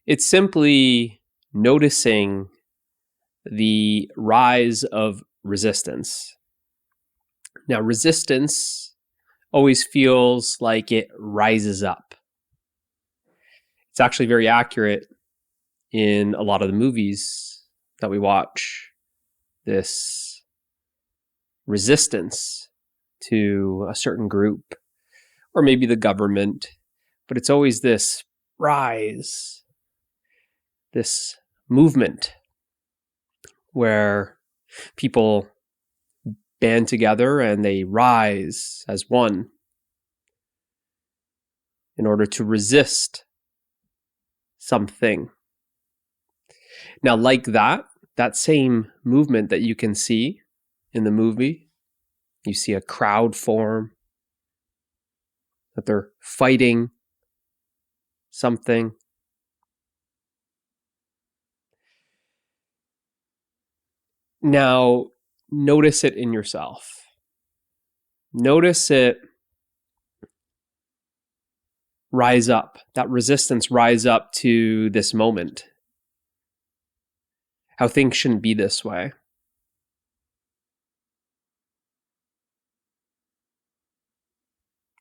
It's simply noticing the rise of resistance. Now, resistance always feels like it rises up. It's actually very accurate in a lot of the movies that we watch. This resistance to a certain group, or maybe the government, but it's always this rise, this movement where people band together and they rise as one in order to resist something. Now, like that same movement that you can see in the movie, you see a crowd form, that they're fighting something. Now, notice it in yourself. Notice it rise up, that resistance rise up to this moment. How things shouldn't be this way.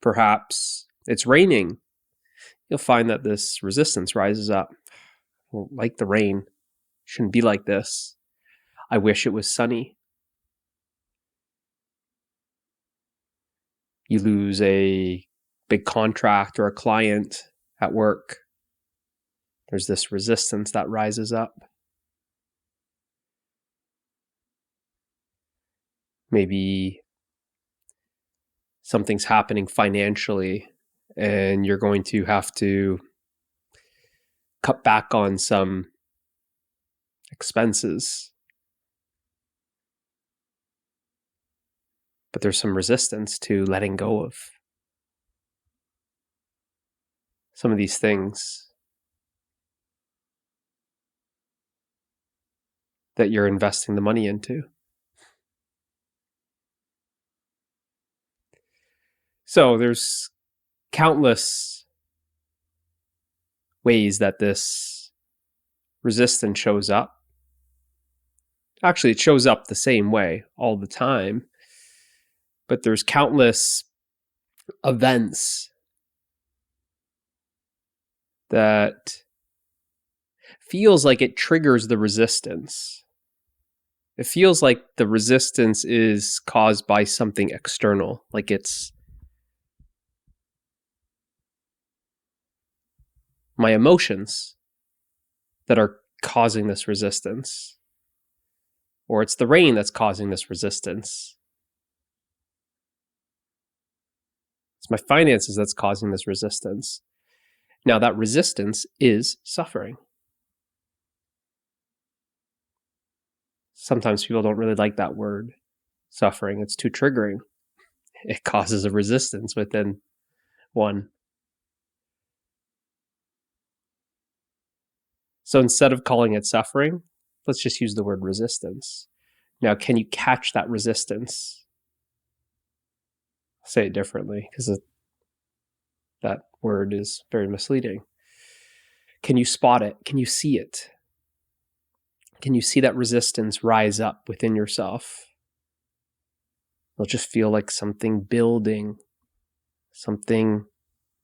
Perhaps it's raining. You'll find that this resistance rises up. Well, like the rain, shouldn't be like this. I wish it was sunny. You lose a big contract or a client at work. There's this resistance that rises up. Maybe something's happening financially and you're going to have to cut back on some expenses. But there's some resistance to letting go of some of these things that you're investing the money into. So there's countless ways that this resistance shows up. Actually, it shows up the same way all the time, but there's countless events that feels like it triggers the resistance. It feels like the resistance is caused by something external, like it's my emotions that are causing this resistance, or it's the rain that's causing this resistance. It's my finances that's causing this resistance. Now, that resistance is suffering. Sometimes people don't really like that word, suffering. It's too triggering. It causes a resistance within one. So instead of calling it suffering, let's just use the word resistance. Now, can you catch that resistance? I'll say it differently because that word is very misleading. Can you spot it? Can you see it? Can you see that resistance rise up within yourself? It'll just feel like something building, something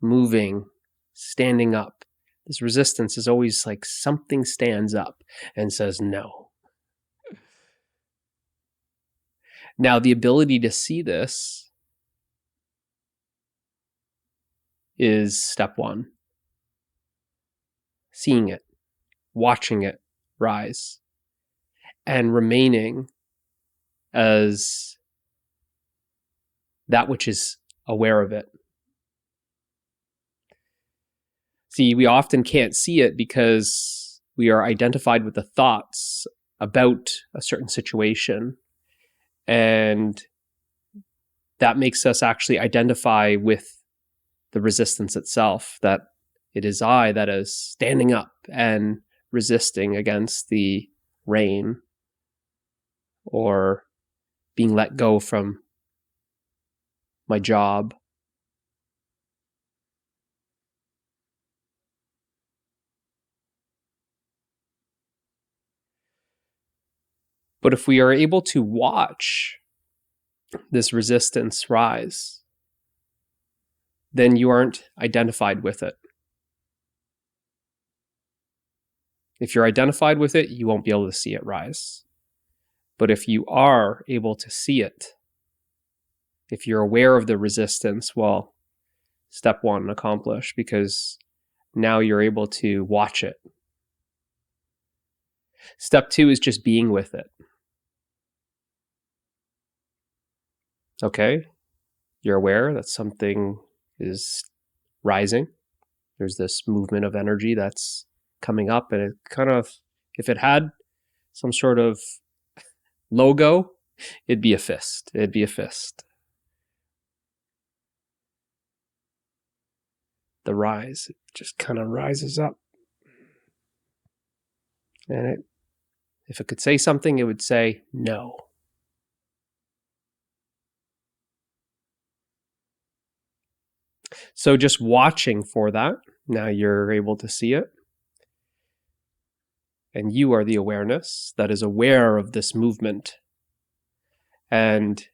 moving, standing up. This resistance is always like something stands up and says no. Now, the ability to see this is step one. Seeing it, watching it rise, and remaining as that which is aware of it. See, we often can't see it because we are identified with the thoughts about a certain situation. And that makes us actually identify with the resistance itself, that it is I that is standing up and resisting against the rain or being let go from my job. But if we are able to watch this resistance rise, then you aren't identified with it. If you're identified with it, you won't be able to see it rise. But if you are able to see it, if you're aware of the resistance, well, step one accomplished, because now you're able to watch it. Step two is just being with it. Okay, you're aware that something is rising. There's this movement of energy that's coming up, and it kind of, if it had some sort of logo, it'd be a fist. It'd be a fist. The rise, it just kind of rises up. And if it could say something, it would say no. So just watching for that, now you're able to see it. And you are the awareness that is aware of this movement. And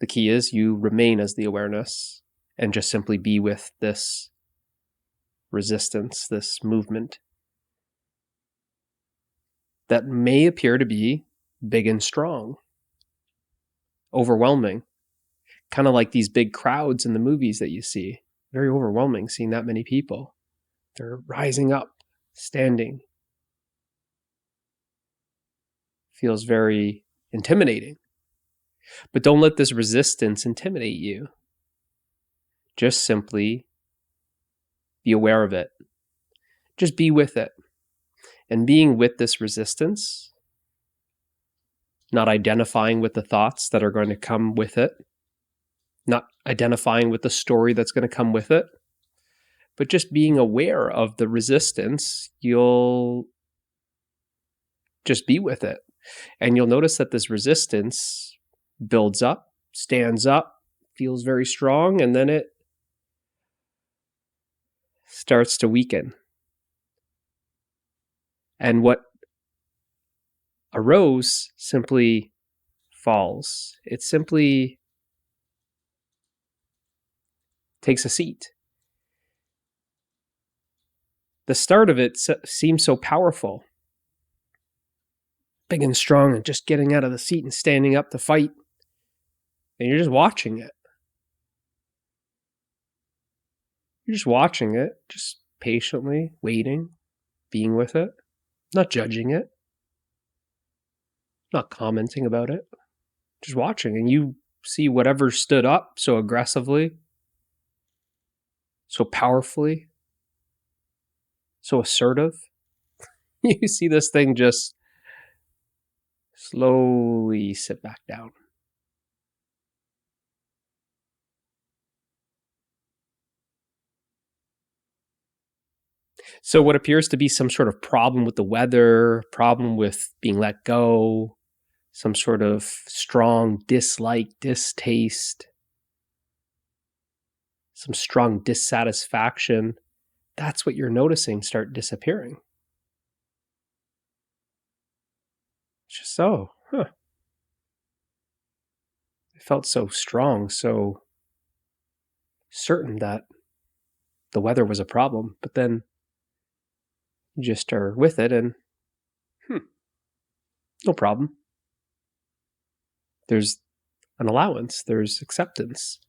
the key is you remain as the awareness and just simply be with this resistance, this movement that may appear to be big and strong, overwhelming, kind of like these big crowds in the movies that you see. Very overwhelming seeing that many people. They're rising up, standing. Feels very intimidating. But don't let this resistance intimidate you. Just simply be aware of it. Just be with it. And being with this resistance, not identifying with the thoughts that are going to come with it, not identifying with the story that's going to come with it, but just being aware of the resistance, you'll just be with it. And you'll notice that this resistance builds up, stands up, feels very strong, and then it starts to weaken. And what arose simply falls. It simply takes a seat. The start of it seems so powerful. Big and strong and just getting out of the seat and standing up to fight. And you're just watching it. You're just watching it, just patiently waiting, being with it, not judging it, not commenting about it, just watching. And you see whatever stood up so aggressively, so powerfully, so assertive. You see this thing just slowly sit back down. So what appears to be some sort of problem with the weather, problem with being let go, some sort of strong dislike, distaste, some strong dissatisfaction, that's what you're noticing start disappearing. It's just, it felt so strong, so certain that the weather was a problem, but then you just are with it and, no problem. There's an allowance, there's acceptance.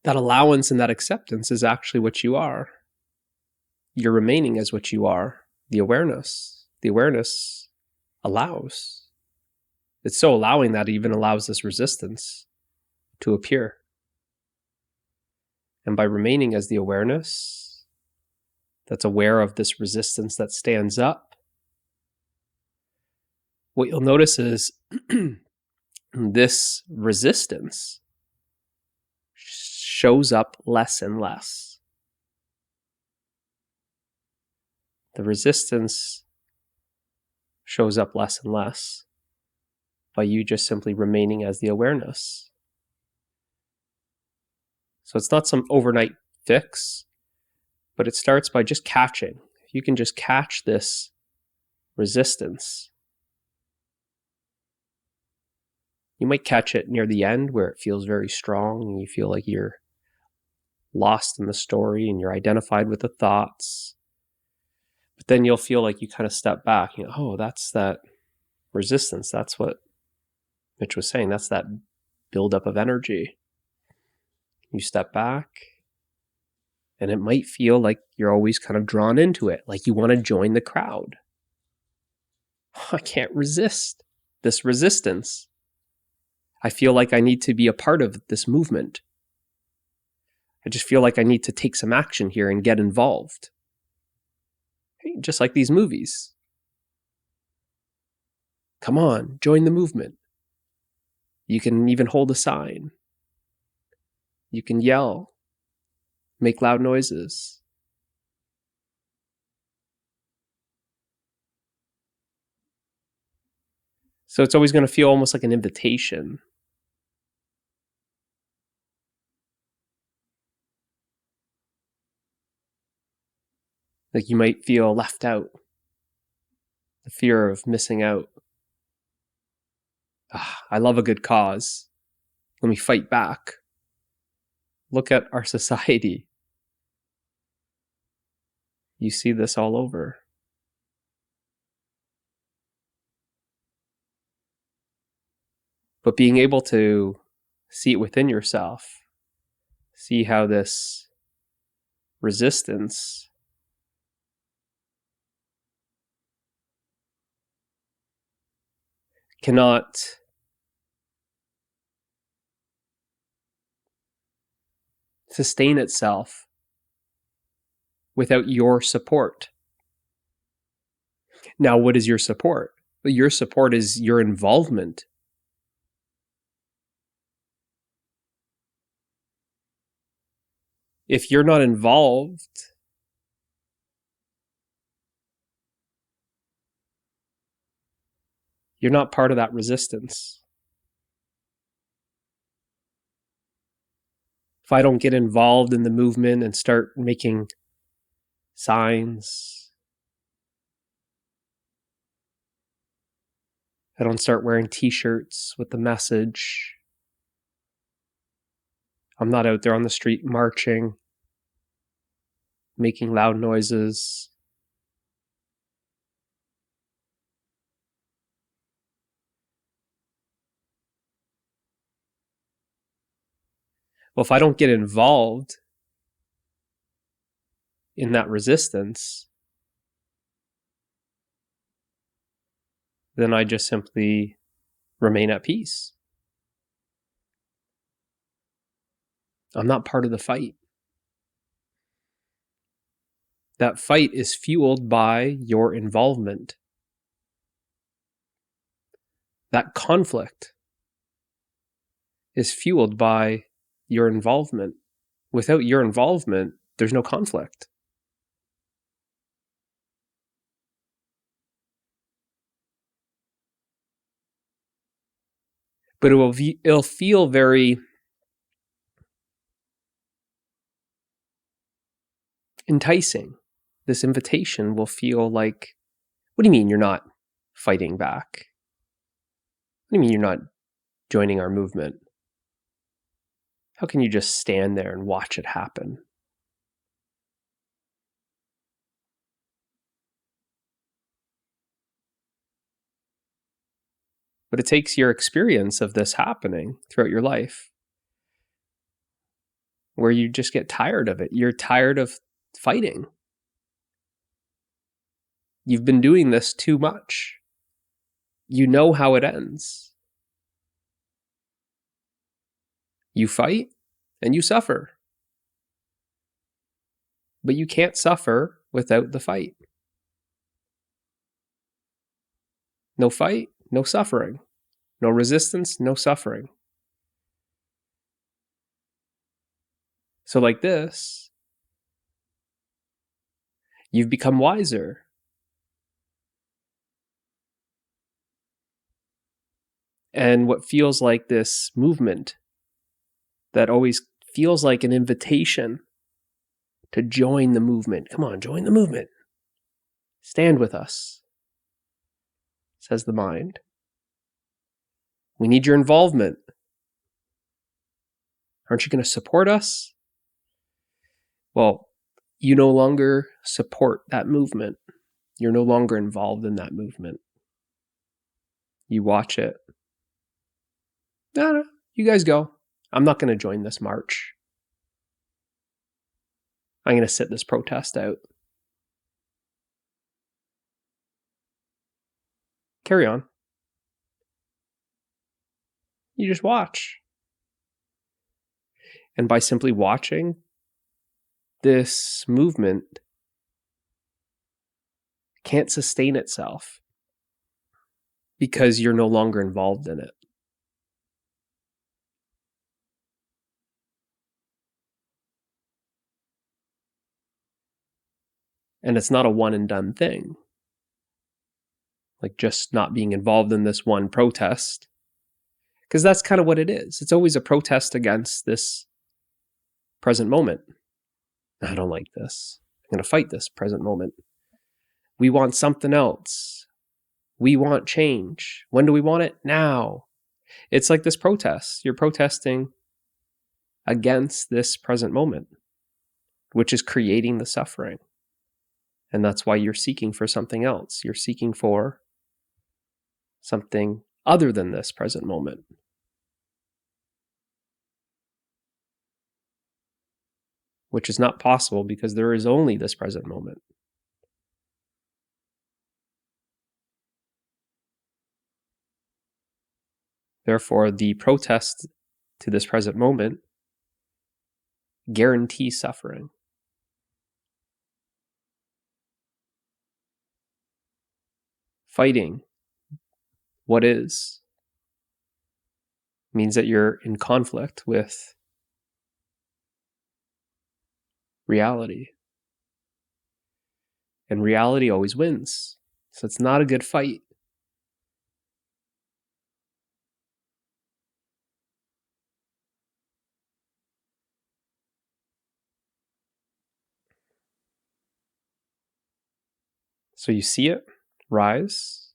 That allowance and that acceptance is actually what you are. You're remaining as what you are, the awareness. The awareness allows. It's so allowing that it even allows this resistance to appear. And by remaining as the awareness that's aware of this resistance that stands up, what you'll notice is this resistance shows up less and less. The resistance shows up less and less by you just simply remaining as the awareness. So it's not some overnight fix, but it starts by just catching. If you can just catch this resistance, You might catch it near the end where it feels very strong and you feel like you're lost in the story and you're identified with the thoughts. But then you'll feel like you kind of step back. You know, oh, that's that resistance. That's what Mitch was saying. That's that buildup of energy. You step back and it might feel like you're always kind of drawn into it, like you want to join the crowd. I can't resist this resistance. I feel like I need to be a part of this movement. I just feel like I need to take some action here and get involved. Hey, just like these movies. Come on, join the movement. You can even hold a sign. You can yell, make loud noises. So it's always going to feel almost like an invitation. Like you might feel left out. The fear of missing out. I love a good cause. Let me fight back. Look at our society. You see this all over. But being able to see it within yourself, see how this resistance cannot sustain itself without your support. Now, what is your support? Your support is your involvement. If you're not involved, you're not part of that resistance. If I don't get involved in the movement and start making signs, I don't start wearing t-shirts with the message, I'm not out there on the street marching, making loud noises. Well, if I don't get involved in that resistance, then I just simply remain at peace. I'm not part of the fight. That fight is fueled by your involvement. That conflict is fueled by your involvement. Without your involvement, there's no conflict. But it'll feel very enticing. This invitation will feel like, what do you mean you're not fighting back? What do you mean you're not joining our movement? How can you just stand there and watch it happen? But it takes your experience of this happening throughout your life where you just get tired of it. You're tired of fighting. You've been doing this too much. You know how it ends. You fight and you suffer. But you can't suffer without the fight. No fight, no suffering. No resistance, no suffering. So like this, you've become wiser. And what feels like this movement that always feels like an invitation to join the movement. Come on, join the movement. Stand with us, says the mind. We need your involvement. Aren't you going to support us? Well, you no longer support that movement. You're no longer involved in that movement. You watch it. No, you guys go. I'm not going to join this march. I'm going to sit this protest out. Carry on. You just watch. And by simply watching, this movement can't sustain itself because you're no longer involved in it. And it's not a one and done thing. Like just not being involved in this one protest. Because that's kind of what it is. It's always a protest against this present moment. I don't like this. I'm going to fight this present moment. We want something else. We want change. When do we want it? Now. It's like this protest. You're protesting against this present moment, which is creating the suffering. And that's why you're seeking for something else. You're seeking for something other than this present moment. Which is not possible because there is only this present moment. Therefore, the protest to this present moment guarantees suffering. Fighting what is means that you're in conflict with reality. And reality always wins. So it's not a good fight. So you see it rise.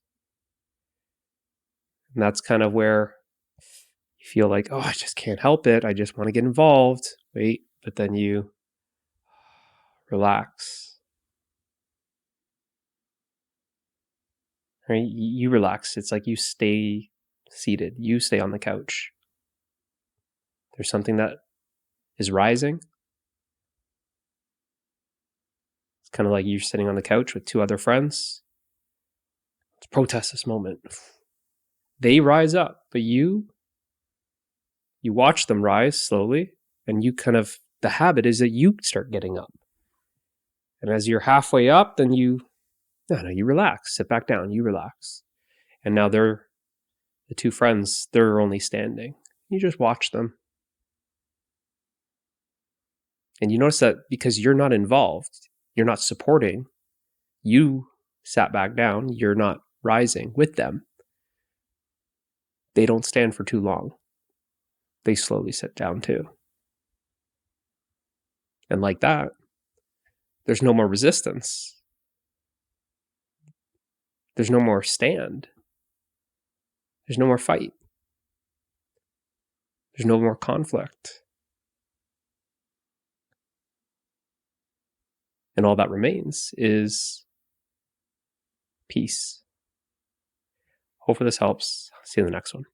And that's kind of where you feel like, oh, I just can't help it. I just want to get involved. Wait, but then you relax. Right? You relax. It's like you stay seated. You stay on the couch. There's something that is rising. It's kind of like you're sitting on the couch with two other friends. Let's protest this moment. They rise up, but you watch them rise slowly, and you kind of, the habit is that you start getting up. And as you're halfway up, then you relax, sit back down, you relax. And now the two friends, they're only standing. You just watch them. And you notice that because you're not involved, you're not supporting, you sat back down, you're not rising with them. They don't stand for too long. They slowly sit down too. And like that, there's no more resistance. There's no more stand. There's no more fight. There's no more conflict. And all that remains is peace. Hopefully this helps. See you in the next one.